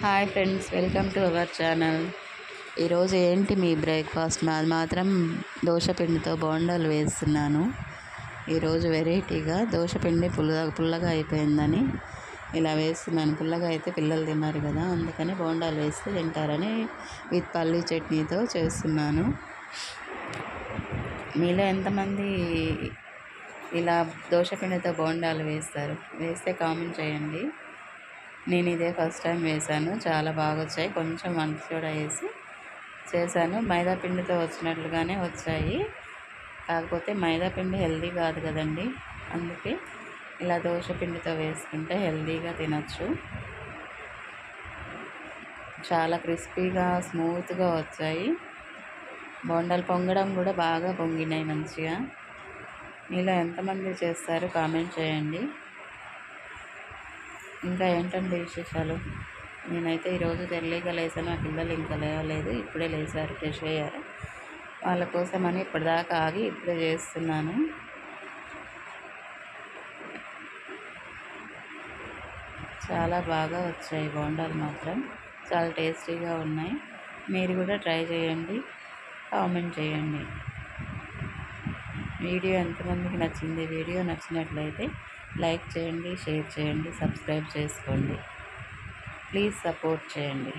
Hi friends, welcome to our channel. ఈరోజు ఏంటి మీ breakfast? మాది మాత్రం దోశపిండితో బోండాలు వేస్తున్నాను. ఈరోజు వెరైటీగా దోశపిండి పుల్లగా అయిపోయిందని ఇలా వేస్తున్నాను. పుల్లగా అయితే పిల్లలు తిన్నారు కదా, అందుకని బోండాలు వేస్తే తింటారని విత్ పల్లీ చట్నీతో చేస్తున్నాను. మీలో ఎంతమంది ఇలా దోశపిండితో బోండాలు వేస్తే కామెంట్ చేయండి. నేను ఇదే ఫస్ట్ టైం వేశాను, చాలా బాగా వచ్చాయి. కొంచెం వంట సోడా వేసి చేశాను. మైదా పిండితో వచ్చినట్లుగానే వచ్చాయి, కాకపోతే మైదా పిండి హెల్దీ కాదు కదండి, అందుకే ఇలా దోశ పిండితో వేసుకుంటే హెల్దీగా తినచ్చు. చాలా క్రిస్పీగా స్మూత్గా వచ్చాయి. బోండాలు పొంగడం కూడా బాగా పొంగినాయి మంచిగా. మీలో ఎంతమంది చేస్తారు కామెంట్ చేయండి. ఇంకా ఏంటండి విశేషాలు? నేనైతే ఈరోజు ఎర్లీగా లేసాను. మా పిల్లలు ఇంకా లేవలేదు, ఇప్పుడే లేచారు, ఫ్రెష్ అయ్యారు. వాళ్ళ కోసమని ఇప్పటిదాకా ఆగి ఇప్పుడే చేస్తున్నాను. చాలా బాగా వచ్చాయి బోండాలు, మాత్రం చాలా టేస్టీగా ఉన్నాయి. మీరు కూడా ట్రై చేయండి, కామెంట్ చేయండి. వీడియో ఎంతమందికి నచ్చింది? వీడియో నచ్చినట్లయితే లైక్ చేయండి, షేర్ చేయండి, సబ్స్క్రైబ్ చేసుకోండి. ప్లీజ్ సపోర్ట్ చేయండి.